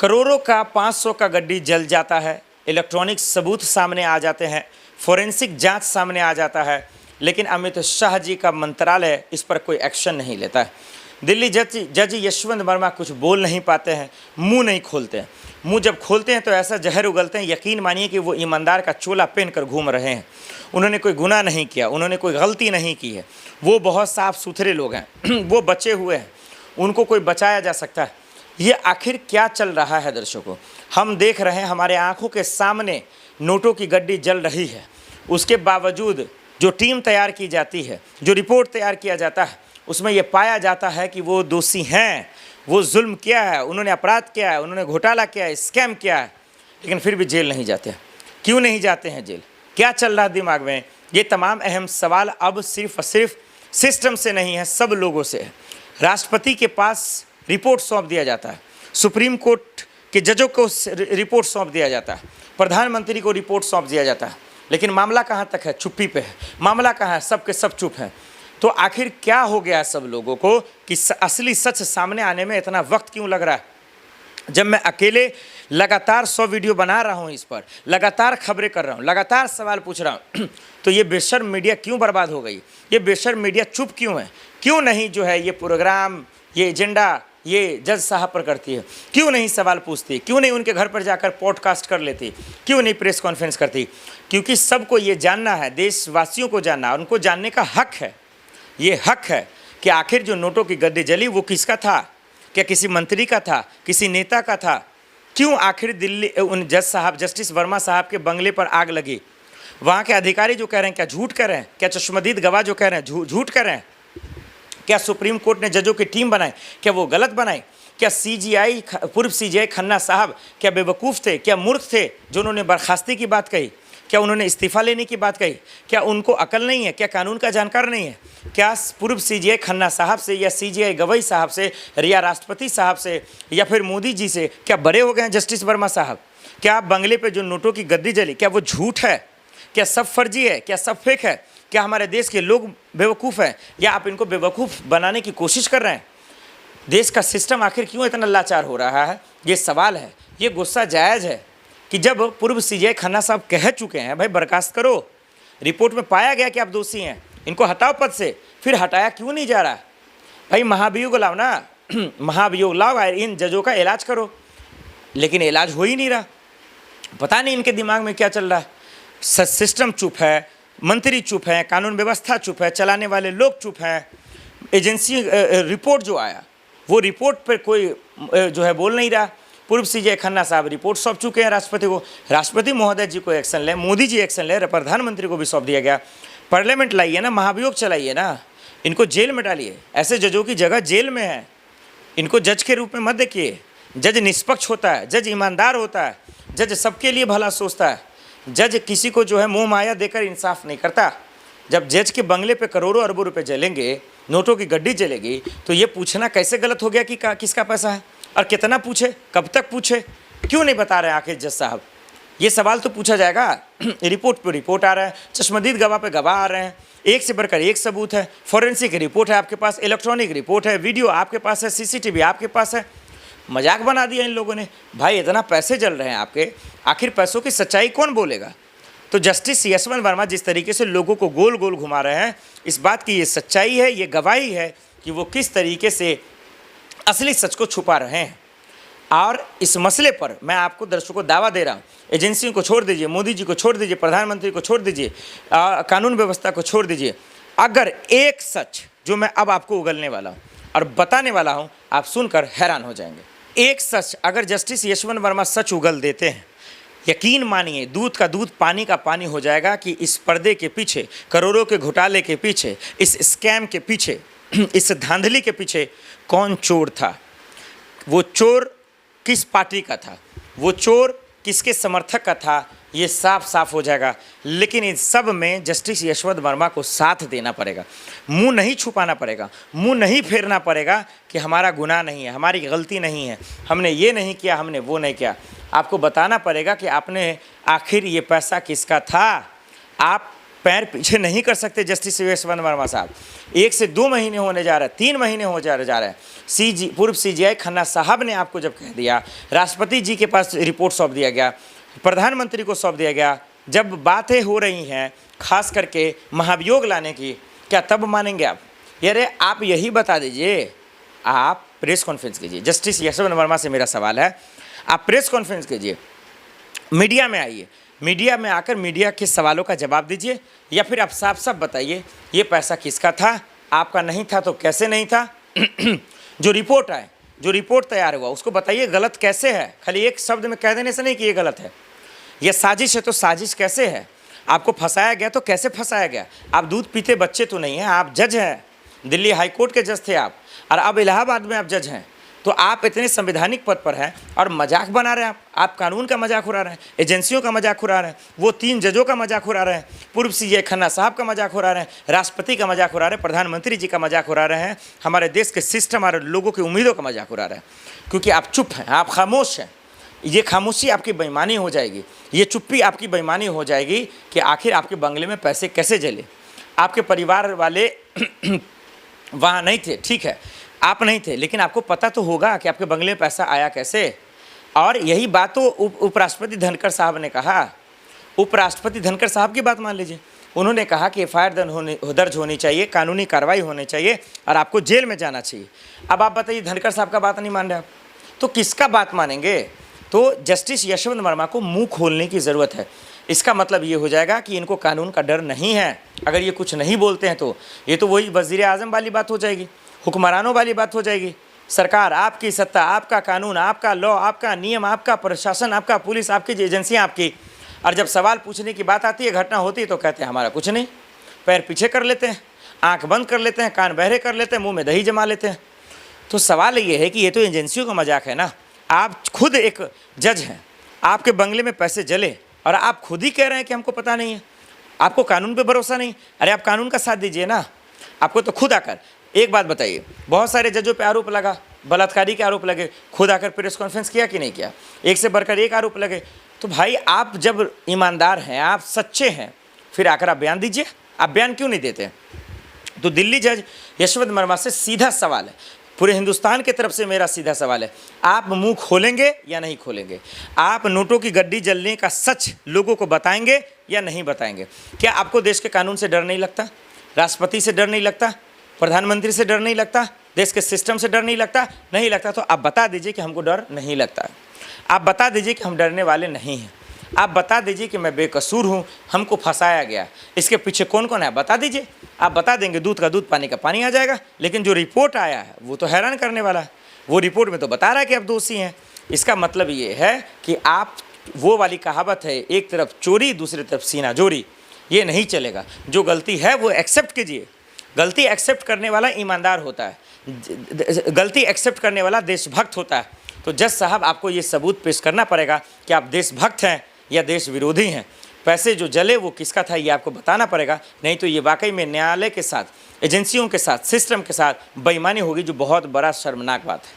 करोड़ों का 500 का गड्डी जल जाता है, इलेक्ट्रॉनिक सबूत सामने आ जाते हैं, फोरेंसिक जांच सामने आ जाता है, लेकिन अमित शाह जी का मंत्रालय इस पर कोई एक्शन नहीं लेता है। दिल्ली जज यशवंत वर्मा कुछ बोल नहीं पाते हैं, मुंह नहीं खोलते हैं। मुंह जब खोलते हैं तो ऐसा जहर उगलते हैं, यकीन मानिए कि वो ईमानदार का चोला पहन कर घूम रहे हैं। उन्होंने कोई गुनाह नहीं किया, उन्होंने कोई गलती नहीं की है, वो बहुत साफ सुथरे लोग हैं वो बचे हुए हैं, उनको कोई बचाया जा सकता है। ये आखिर क्या चल रहा है दर्शकों? हम देख रहे हैं हमारे आंखों के सामने नोटों की गड्डी जल रही है। उसके बावजूद जो टीम तैयार की जाती है, जो रिपोर्ट तैयार किया जाता है, उसमें यह पाया जाता है कि वो दोषी हैं, वो जुल्म किया है, उन्होंने अपराध किया है, उन्होंने घोटाला किया है, स्कैम किया है, लेकिन फिर भी जेल नहीं जाते। क्यों नहीं जाते हैं जेल? क्या चल रहा है दिमाग में? ये तमाम अहम सवाल अब सिर्फ सिस्टम से नहीं है, सब लोगों से है। राष्ट्रपति के पास रिपोर्ट सौंप दिया जाता है, सुप्रीम कोर्ट के जजों को रिपोर्ट सौंप दिया जाता है, प्रधानमंत्री को रिपोर्ट सौंप दिया जाता है, लेकिन मामला कहाँ तक है? चुप्पी पे है। मामला कहाँ है? सब के सब चुप हैं। तो आखिर क्या हो गया सब लोगों को कि असली सच सामने आने में इतना वक्त क्यों लग रहा है? जब मैं अकेले लगातार 100 वीडियो बना रहा हूँ, इस पर लगातार खबरें कर रहा हूँ, लगातार सवाल पूछ रहा हूँ तो ये बेशर्म मीडिया क्यों बर्बाद हो गई? ये बेशर्म मीडिया चुप क्यों है? क्यों नहीं जो है ये प्रोग्राम, ये एजेंडा ये जज साहब पर करती है? क्यों नहीं सवाल पूछती? क्यों नहीं उनके घर पर जाकर पॉडकास्ट कर लेती? क्यों नहीं प्रेस कॉन्फ्रेंस करती? क्योंकि सबको ये जानना है, देशवासियों को जानना, उनको जानने का हक है। ये हक है कि आखिर जो नोटों की गड्डी जली वो किसका था? क्या किसी मंत्री का था? किसी नेता का था? क्यों आखिर दिल्ली उन जज साहब, जस्टिस वर्मा साहब के बंगले पर आग लगी? वहाँ के अधिकारी जो कह रहे हैं क्या झूठ कह रहे हैं? क्या चश्मदीद गवाह जो कह रहे हैं झूठ कह रहे हैं? क्या सुप्रीम कोर्ट ने जजों की टीम बनाई, क्या वो गलत बनाई? क्या सीजीआई, पूर्व सीजीआई खन्ना साहब क्या बेवकूफ़ थे? क्या मूर्ख थे जो उन्होंने बर्खास्ती की बात कही? क्या उन्होंने इस्तीफ़ा लेने की बात कही? क्या उनको अकल नहीं है? क्या कानून का जानकार नहीं है? क्या पूर्व सीजीआई खन्ना साहब से या सीजीआई गवई साहब से या राष्ट्रपति साहब से या फिर मोदी जी से क्या बड़े हो गए हैं जस्टिस वर्मा साहब? क्या बंगले पे जो नोटों की गद्दी जली, क्या वो झूठ है? क्या सब फर्जी है? क्या सब फेक है? क्या हमारे देश के लोग बेवकूफ़ हैं या आप इनको बेवकूफ़ बनाने की कोशिश कर रहे हैं? देश का सिस्टम आखिर क्यों इतना लाचार हो रहा है? ये सवाल है। ये गुस्सा जायज़ है कि जब पूर्व सीजीआई खन्ना साहब कह चुके हैं भाई बर्खास्त करो, रिपोर्ट में पाया गया कि आप दोषी हैं, इनको हटाओ पद से, फिर हटाया क्यों नहीं जा रहा? भाई महाभियोग लाओ ना महाभियोग लाओ, इन जजों का इलाज करो, लेकिन इलाज हो ही नहीं रहा। पता नहीं इनके दिमाग में क्या चल रहा है। सिस्टम चुप है, मंत्री चुप हैं, कानून व्यवस्था चुप है, चलाने वाले लोग चुप हैं। एजेंसी रिपोर्ट जो आया वो रिपोर्ट पर कोई जो है बोल नहीं रहा। पूर्व सीजीआई खन्ना साहब रिपोर्ट सौंप चुके हैं राष्ट्रपति को, राष्ट्रपति महोदय जी को एक्शन लें, मोदी जी एक्शन लें, प्रधानमंत्री को भी सौंप दिया गया। पार्लियामेंट लाइए ना, महाभियोग चलाइए ना, इनको जेल में डालिए। ऐसे जजों की जगह जेल में है, इनको जज के रूप में मत देखिए। जज निष्पक्ष होता है, जज ईमानदार होता है, जज सबके लिए भला सोचता है, जज किसी को जो है मोह माया देकर इंसाफ नहीं करता। जब जज के बंगले पे करोड़ों अरबों रुपए जलेंगे, नोटों की गड्डी जलेगी, तो ये पूछना कैसे गलत हो गया कि किसका पैसा है और कितना पूछे, कब तक पूछे, क्यों नहीं बता रहे आखिर जज साहब? ये सवाल तो पूछा जाएगा। रिपोर्ट पर रिपोर्ट आ रहा है, चश्मदीद गवाह पे गवाह आ रहे हैं, एक से बढ़कर एक सबूत है, फॉरेंसिक रिपोर्ट है आपके पास, इलेक्ट्रॉनिक रिपोर्ट है, वीडियो आपके पास है, सीसीटीवी आपके पास है। मजाक बना दिया इन लोगों ने। भाई इतना पैसे जल रहे हैं आपके, आखिर पैसों की सच्चाई कौन बोलेगा? तो जस्टिस यशवंत वर्मा जिस तरीके से लोगों को गोल गोल घुमा रहे हैं, इस बात की ये सच्चाई है, ये गवाही है कि वो किस तरीके से असली सच को छुपा रहे हैं। और इस मसले पर मैं आपको दर्शकों को दावा दे रहा हूँ, एजेंसियों को छोड़ दीजिए, मोदी जी को छोड़ दीजिए, प्रधानमंत्री को छोड़ दीजिए, कानून व्यवस्था को छोड़ दीजिए, अगर एक सच जो मैं अब आपको उगलने वाला हूँ और बताने वाला हूँ, आप सुनकर हैरान हो जाएंगे। एक सच अगर जस्टिस यशवंत वर्मा सच उगल देते हैं, यकीन मानिए दूध का दूध पानी का पानी हो जाएगा कि इस पर्दे के पीछे, करोड़ों के घोटाले के पीछे, इस स्कैम के पीछे, इस धांधली के पीछे कौन चोर था, वो चोर किस पार्टी का था, वो चोर किसके समर्थक का था, ये साफ साफ हो जाएगा। लेकिन इन सब में जस्टिस यशवंत वर्मा को साथ देना पड़ेगा, मुंह नहीं छुपाना पड़ेगा, मुंह नहीं फेरना पड़ेगा कि हमारा गुनाह नहीं है, हमारी गलती नहीं है, हमने ये नहीं किया, हमने वो नहीं किया। आपको बताना पड़ेगा कि आपने आखिर ये पैसा किसका था, आप पैर पीछे नहीं कर सकते जस्टिस यशवंत वर्मा साहब। 1 से 2 महीने होने जा रहे हैं, 3 महीने हो जा रहे हैं। पूर्व CGI खन्ना साहब ने आपको जब कह दिया, राष्ट्रपति जी के पास रिपोर्ट सौंप दिया गया, प्रधानमंत्री को सौंप दिया गया, जब बातें हो रही हैं खास करके महाभियोग लाने की, क्या तब मानेंगे आप? यारे आप यही बता दीजिए, आप प्रेस कॉन्फ्रेंस कीजिए। जस्टिस यशवंत वर्मा से मेरा सवाल है, आप प्रेस कॉन्फ्रेंस कीजिए, मीडिया में आइए, मीडिया में आकर मीडिया के सवालों का जवाब दीजिए, या फिर आप साफ साफ बताइए ये पैसा किसका था, आपका नहीं था तो कैसे नहीं था। जो रिपोर्ट आए, जो रिपोर्ट तैयार हुआ उसको बताइए गलत कैसे है। खाली एक शब्द में कह देने से नहीं कि ये गलत है, ये साजिश है तो साजिश कैसे है, आपको फंसाया गया तो कैसे फंसाया गया। आप दूध पीते बच्चे तो नहीं हैं, आप जज हैं, दिल्ली हाई कोर्ट के जज थे आप, और अब इलाहाबाद में आप जज हैं। तो आप इतने संवैधानिक पद पर हैं और मजाक बना रहे हैं। आप कानून का मजाक उड़ा रहे हैं, एजेंसियों का मजाक उड़ा रहे हैं, वो 3 जजों का मजाक उड़ा रहे हैं, पूर्व CGI खन्ना साहब का मजाक उड़ा रहे हैं, राष्ट्रपति का मजाक उड़ा रहे हैं, प्रधानमंत्री जी का मजाक उड़ा रहे हैं, हमारे देश के सिस्टम और लोगों की उम्मीदों का मजाक उड़ा रहे हैं। क्योंकि आप चुप हैं, आप खामोश हैं। ये खामोशी आपकी बेईमानी हो जाएगी, ये चुप्पी आपकी बेईमानी हो जाएगी कि आखिर आपके बंगले में पैसे कैसे जले। आपके परिवार वाले वहाँ नहीं थे, ठीक है, आप नहीं थे, लेकिन आपको पता तो होगा कि आपके बंगले में पैसा आया कैसे। और यही बात तो उपराष्ट्रपति धनखड़ साहब ने कहा। उपराष्ट्रपति धनखड़ साहब की बात मान लीजिए, उन्होंने कहा कि FIR दर्ज होनी चाहिए, कानूनी कार्रवाई होनी चाहिए और आपको जेल में जाना चाहिए। अब आप बताइए, धनखड़ साहब का बात नहीं मान रहे आप, तो किसका बात मानेंगे? तो जस्टिस यशवंत वर्मा को मुंह खोलने की ज़रूरत है। इसका मतलब ये हो जाएगा कि इनको कानून का डर नहीं है। अगर ये कुछ नहीं बोलते हैं तो ये तो वही वज़ीर आज़म वाली बात हो जाएगी, हुक्मरानों वाली बात हो जाएगी। सरकार आपकी, सत्ता आपका, कानून आपका, लॉ आपका, नियम आपका, प्रशासन आपका, पुलिस आपकी, एजेंसियाँ आपकी। और जब सवाल पूछने की बात आती है, घटना होती है, तो कहते हैं हमारा कुछ नहीं, पैर पीछे कर लेते हैं, आँख बंद कर लेते हैं, कान बहरे कर लेते हैं, मुँह में दही जमा लेते हैं। तो सवाल ये है कि ये तो एजेंसियों का मजाक है ना। आप खुद एक जज हैं, आपके बंगले में पैसे जले और आप खुद ही कह रहे हैं कि हमको पता नहीं है, आपको कानून पे भरोसा नहीं। अरे आप कानून का साथ दीजिए ना। आपको तो खुद आकर एक बात बताइए, बहुत सारे जजों पे आरोप लगा, बलात्कारी के आरोप लगे, खुद आकर प्रेस कॉन्फ्रेंस किया कि नहीं किया? एक से बढ़कर एक आरोप लगे। तो भाई आप जब ईमानदार हैं, आप सच्चे हैं, फिर आकर आप बयान दीजिए। आप बयान क्यों नहीं देते? तो दिल्ली जज यशवंत वर्मा से सीधा सवाल है, पूरे हिंदुस्तान की तरफ से मेरा सीधा सवाल है, आप मुंह खोलेंगे या नहीं खोलेंगे? आप नोटों की गड्डी जलने का सच लोगों को बताएंगे या नहीं बताएंगे? क्या आपको देश के कानून से डर नहीं लगता? राष्ट्रपति से डर नहीं लगता? प्रधानमंत्री से डर नहीं लगता? देश के सिस्टम से डर नहीं लगता? नहीं लगता तो आप बता दीजिए कि हमको डर नहीं लगता है। आप बता दीजिए कि हम डरने वाले नहीं हैं। आप बता दीजिए कि मैं बेकसूर हूँ, हमको फंसाया गया, इसके पीछे कौन कौन है बता दीजिए। आप बता देंगे दूध का दूध, पानी का पानी आ जाएगा। लेकिन जो रिपोर्ट आया है वो तो हैरान करने वाला है। वो रिपोर्ट में तो बता रहा है कि आप दोषी हैं। इसका मतलब ये है कि आप, वो वाली कहावत है, एक तरफ चोरी दूसरी तरफ सीना जोरी, ये नहीं चलेगा। जो गलती है वो एक्सेप्ट कीजिए। गलती एक्सेप्ट करने वाला ईमानदार होता है, गलती एक्सेप्ट करने वाला देशभक्त होता है। तो जज साहब आपको ये सबूत पेश करना पड़ेगा कि आप देशभक्त हैं या देश विरोधी हैं। पैसे जो जले वो किसका था ये आपको बताना पड़ेगा, नहीं तो ये वाकई में न्यायालय के साथ, एजेंसियों के साथ, सिस्टम के साथ बेईमानी होगी, जो बहुत बड़ा शर्मनाक बात है।